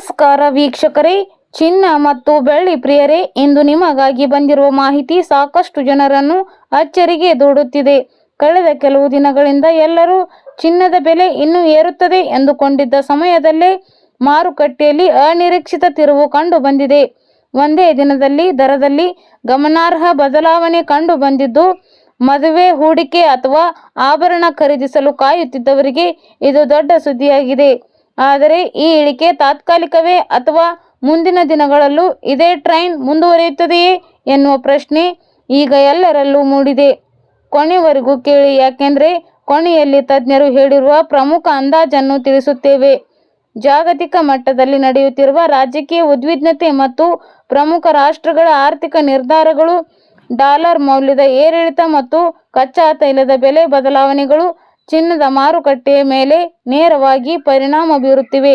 ನಮಸ್ಕಾರ ವೀಕ್ಷಕರೇ, ಚಿನ್ನ ಮತ್ತು ಬೆಳ್ಳಿ ಪ್ರಿಯರೇ, ಇಂದು ನಿಮಗಾಗಿ ಬಂದಿರುವ ಮಾಹಿತಿ ಸಾಕಷ್ಟು ಜನರನ್ನು ಅಚ್ಚರಿಗೆ ದೂಡುತ್ತಿದೆ. ಕಳೆದ ಕೆಲವು ದಿನಗಳಿಂದ ಎಲ್ಲರೂ ಚಿನ್ನದ ಬೆಲೆ ಇನ್ನೂ ಏರುತ್ತದೆ ಎಂದುಕೊಂಡಿದ್ದ ಸಮಯದಲ್ಲೇ ಮಾರುಕಟ್ಟೆಯಲ್ಲಿ ಅನಿರೀಕ್ಷಿತ ತಿರುವು ಕಂಡು ಬಂದಿದೆ. ಒಂದೇ ದಿನದಲ್ಲಿ ದರದಲ್ಲಿ ಗಮನಾರ್ಹ ಬದಲಾವಣೆ ಕಂಡು ಬಂದಿದ್ದು, ಮದುವೆ, ಹೂಡಿಕೆ ಅಥವಾ ಆಭರಣ ಖರೀದಿಸಲು ಕಾಯುತ್ತಿದ್ದವರಿಗೆ ಇದು ದೊಡ್ಡ ಸುದ್ದಿಯಾಗಿದೆ. ಆದರೆ ಈ ಇಳಿಕೆ ತಾತ್ಕಾಲಿಕವೇ ಅಥವಾ ಮುಂದಿನ ದಿನಗಳಲ್ಲೂ ಇದೇ ಟ್ರೆಂಡ್ ಮುಂದುವರಿಯುತ್ತದೆಯೇ ಎನ್ನುವ ಪ್ರಶ್ನೆ ಈಗ ಎಲ್ಲರಲ್ಲೂ ಮೂಡಿದೆ. ಕೊನೆವರೆಗೂ ಕೇಳಿ, ಯಾಕೆಂದರೆ ಕೊನೆಯಲ್ಲಿ ತಜ್ಞರು ಹೇಳಿರುವ ಪ್ರಮುಖ ಅಂದಾಜನ್ನು ತಿಳಿಸುತ್ತೇವೆ. ಜಾಗತಿಕ ಮಟ್ಟದಲ್ಲಿ ನಡೆಯುತ್ತಿರುವ ರಾಜಕೀಯ ಉದ್ವಿಗ್ನತೆ ಮತ್ತು ಪ್ರಮುಖ ರಾಷ್ಟ್ರಗಳ ಆರ್ಥಿಕ ನಿರ್ಧಾರಗಳು, ಡಾಲರ್ ಮೌಲ್ಯದ ಏರಿಳಿತ ಮತ್ತು ಕಚ್ಚಾ ತೈಲದ ಬೆಲೆ ಬದಲಾವಣೆಗಳು ಚಿನ್ನದ ಮಾರುಕಟ್ಟೆಯ ಮೇಲೆ ನೇರವಾಗಿ ಪರಿಣಾಮ ಬೀರುತ್ತಿವೆ.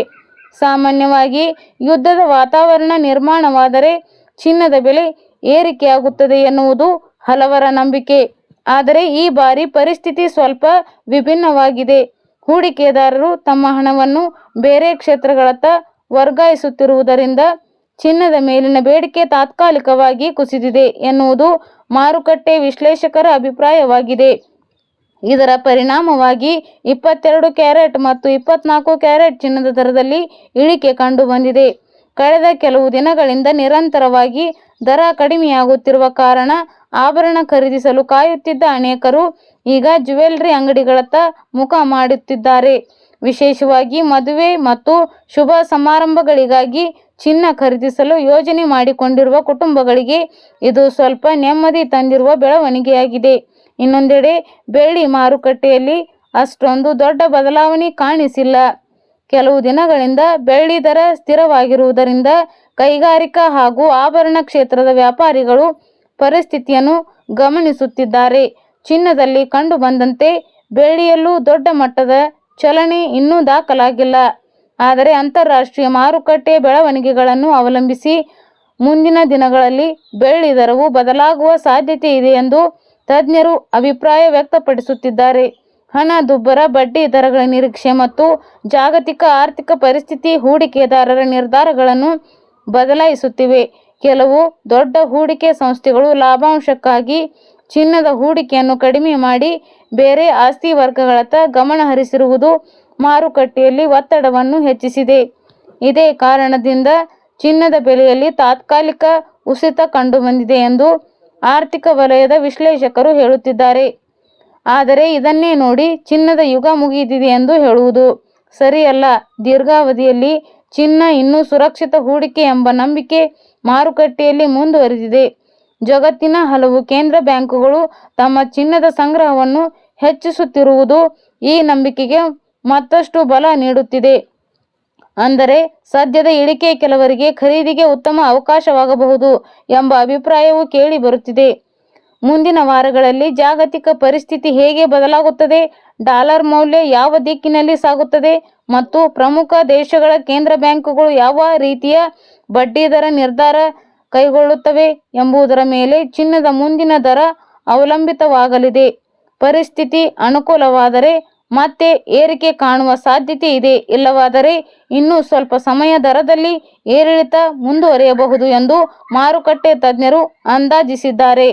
ಸಾಮಾನ್ಯವಾಗಿ ಯುದ್ಧದ ವಾತಾವರಣ ನಿರ್ಮಾಣವಾದರೆ ಚಿನ್ನದ ಬೆಲೆ ಏರಿಕೆಯಾಗುತ್ತದೆ ಎನ್ನುವುದು ಹಲವರ ನಂಬಿಕೆ. ಆದರೆ ಈ ಬಾರಿ ಪರಿಸ್ಥಿತಿ ಸ್ವಲ್ಪ ವಿಭಿನ್ನವಾಗಿದೆ. ಹೂಡಿಕೆದಾರರು ತಮ್ಮ ಹಣವನ್ನು ಬೇರೆ ಕ್ಷೇತ್ರಗಳತ್ತ ವರ್ಗಾಯಿಸುತ್ತಿರುವುದರಿಂದ ಚಿನ್ನದ ಮೇಲಿನ ಬೇಡಿಕೆ ತಾತ್ಕಾಲಿಕವಾಗಿ ಕುಸಿದಿದೆ ಎನ್ನುವುದು ಮಾರುಕಟ್ಟೆ ವಿಶ್ಲೇಷಕರ ಅಭಿಪ್ರಾಯವಾಗಿದೆ. ಇದರ ಪರಿಣಾಮವಾಗಿ 22 ಕ್ಯಾರೆಟ್ ಮತ್ತು 24 ಕ್ಯಾರೆಟ್ ಚಿನ್ನದ ದರದಲ್ಲಿ ಇಳಿಕೆ ಕಂಡು ಬಂದಿದೆ. ಕಳೆದ ಕೆಲವು ದಿನಗಳಿಂದ ನಿರಂತರವಾಗಿ ದರ ಕಡಿಮೆಯಾಗುತ್ತಿರುವ ಕಾರಣ ಆಭರಣ ಖರೀದಿಸಲು ಕಾಯುತ್ತಿದ್ದ ಅನೇಕರು ಈಗ ಜ್ಯುವೆಲ್ಲರಿ ಅಂಗಡಿಗಳತ್ತ ಮುಖ ಮಾಡುತ್ತಿದ್ದಾರೆ. ವಿಶೇಷವಾಗಿ ಮದುವೆ ಮತ್ತು ಶುಭ ಸಮಾರಂಭಗಳಿಗಾಗಿ ಚಿನ್ನ ಖರೀದಿಸಲು ಯೋಜನೆ ಮಾಡಿಕೊಂಡಿರುವ ಕುಟುಂಬಗಳಿಗೆ ಇದು ಸ್ವಲ್ಪ ನೆಮ್ಮದಿ ತಂದಿರುವ ಬೆಳವಣಿಗೆಯಾಗಿದೆ. ಇನ್ನೊಂದೆಡೆ ಬೆಳ್ಳಿ ಮಾರುಕಟ್ಟೆಯಲ್ಲಿ ಅಷ್ಟೊಂದು ದೊಡ್ಡ ಬದಲಾವಣೆ ಕಾಣಿಸಿಲ್ಲ. ಕೆಲವು ದಿನಗಳಿಂದ ಬೆಳ್ಳಿ ದರ ಸ್ಥಿರವಾಗಿರುವುದರಿಂದ ಕೈಗಾರಿಕಾ ಹಾಗೂ ಆಭರಣ ಕ್ಷೇತ್ರದ ವ್ಯಾಪಾರಿಗಳು ಪರಿಸ್ಥಿತಿಯನ್ನು ಗಮನಿಸುತ್ತಿದ್ದಾರೆ. ಚಿನ್ನದಲ್ಲಿ ಕಂಡು ಬಂದಂತೆ ಬೆಳ್ಳಿಯಲ್ಲೂ ದೊಡ್ಡ ಮಟ್ಟದ ಚಲನೆ ಇನ್ನೂ ದಾಖಲಾಗಿಲ್ಲ. ಆದರೆ ಅಂತಾರಾಷ್ಟ್ರೀಯ ಮಾರುಕಟ್ಟೆ ಬೆಳವಣಿಗೆಗಳನ್ನು ಅವಲಂಬಿಸಿ ಮುಂದಿನ ದಿನಗಳಲ್ಲಿ ಬೆಳ್ಳಿ ದರವು ಬದಲಾಗುವ ಸಾಧ್ಯತೆ ಇದೆ ಎಂದು ತಜ್ಞರು ಅಭಿಪ್ರಾಯ ವ್ಯಕ್ತಪಡಿಸುತ್ತಿದ್ದಾರೆ. ಹಣದುಬ್ಬರ, ಬಡ್ಡಿ ದರಗಳ ನಿರೀಕ್ಷೆ ಮತ್ತು ಜಾಗತಿಕ ಆರ್ಥಿಕ ಪರಿಸ್ಥಿತಿ ಹೂಡಿಕೆದಾರರ ನಿರ್ಧಾರಗಳನ್ನು ಬದಲಾಯಿಸುತ್ತಿವೆ. ಕೆಲವು ದೊಡ್ಡ ಹೂಡಿಕೆ ಸಂಸ್ಥೆಗಳು ಲಾಭಾಂಶಕ್ಕಾಗಿ ಚಿನ್ನದ ಹೂಡಿಕೆಯನ್ನು ಕಡಿಮೆ ಮಾಡಿ ಬೇರೆ ಆಸ್ತಿ ವರ್ಗಗಳತ್ತ ಗಮನ ಹರಿಸಿರುವುದು ಮಾರುಕಟ್ಟೆಯಲ್ಲಿ ಒತ್ತಡವನ್ನು ಹೆಚ್ಚಿಸಿದೆ. ಇದೇ ಕಾರಣದಿಂದ ಚಿನ್ನದ ಬೆಲೆಯಲ್ಲಿ ತಾತ್ಕಾಲಿಕ ಕುಸಿತ ಕಂಡುಬಂದಿದೆ ಎಂದು ಆರ್ಥಿಕ ವಲಯದ ವಿಶ್ಲೇಷಕರು ಹೇಳುತ್ತಿದ್ದಾರೆ. ಆದರೆ ಇದನ್ನೇ ನೋಡಿ ಚಿನ್ನದ ಯುಗ ಮುಗಿದಿದೆ ಎಂದು ಹೇಳುವುದು ಸರಿಯಲ್ಲ. ದೀರ್ಘಾವಧಿಯಲ್ಲಿ ಚಿನ್ನ ಇನ್ನೂ ಸುರಕ್ಷಿತ ಹೂಡಿಕೆ ಎಂಬ ನಂಬಿಕೆ ಮಾರುಕಟ್ಟೆಯಲ್ಲಿ ಮುಂದುವರಿದಿದೆ. ಜಗತ್ತಿನ ಹಲವು ಕೇಂದ್ರ ಬ್ಯಾಂಕುಗಳು ತಮ್ಮ ಚಿನ್ನದ ಸಂಗ್ರಹವನ್ನು ಹೆಚ್ಚಿಸುತ್ತಿರುವುದು ಈ ನಂಬಿಕೆಗೆ ಮತ್ತಷ್ಟು ಬಲ ನೀಡುತ್ತಿದೆ. ಅಂದರೆ ಸದ್ಯದ ಇಳಿಕೆ ಕೆಲವರಿಗೆ ಖರೀದಿಗೆ ಉತ್ತಮ ಅವಕಾಶವಾಗಬಹುದು ಎಂಬ ಅಭಿಪ್ರಾಯವೂ ಕೇಳಿ ಬರುತ್ತಿದೆ. ಮುಂದಿನ ವಾರಗಳಲ್ಲಿ ಜಾಗತಿಕ ಪರಿಸ್ಥಿತಿ ಹೇಗೆ ಬದಲಾಗುತ್ತದೆ, ಡಾಲರ್ ಮೌಲ್ಯ ಯಾವ ದಿಕ್ಕಿನಲ್ಲಿ ಸಾಗುತ್ತದೆ ಮತ್ತು ಪ್ರಮುಖ ದೇಶಗಳ ಕೇಂದ್ರ ಬ್ಯಾಂಕುಗಳು ಯಾವ ರೀತಿಯ ಬಡ್ಡಿ ದರ ನಿರ್ಧಾರ ಕೈಗೊಳ್ಳುತ್ತವೆ ಎಂಬುದರ ಮೇಲೆ ಚಿನ್ನದ ಮುಂದಿನ ದರ ಅವಲಂಬಿತವಾಗಲಿದೆ. ಪರಿಸ್ಥಿತಿ ಅನುಕೂಲವಾದರೆ ಮತ್ತೆ ಏರಿಕೆ ಕಾಣುವ ಸಾಧ್ಯತೆ ಇದೆ. ಇಲ್ಲವಾದರೆ ಇನ್ನೂ ಸ್ವಲ್ಪ ಸಮಯ ದರದಲ್ಲಿ ಏರಿಳಿತ ಮುಂದುವರಿಯಬಹುದು ಎಂದು ಮಾರುಕಟ್ಟೆ ತಜ್ಞರು ಅಂದಾಜಿಸಿದ್ದಾರೆ.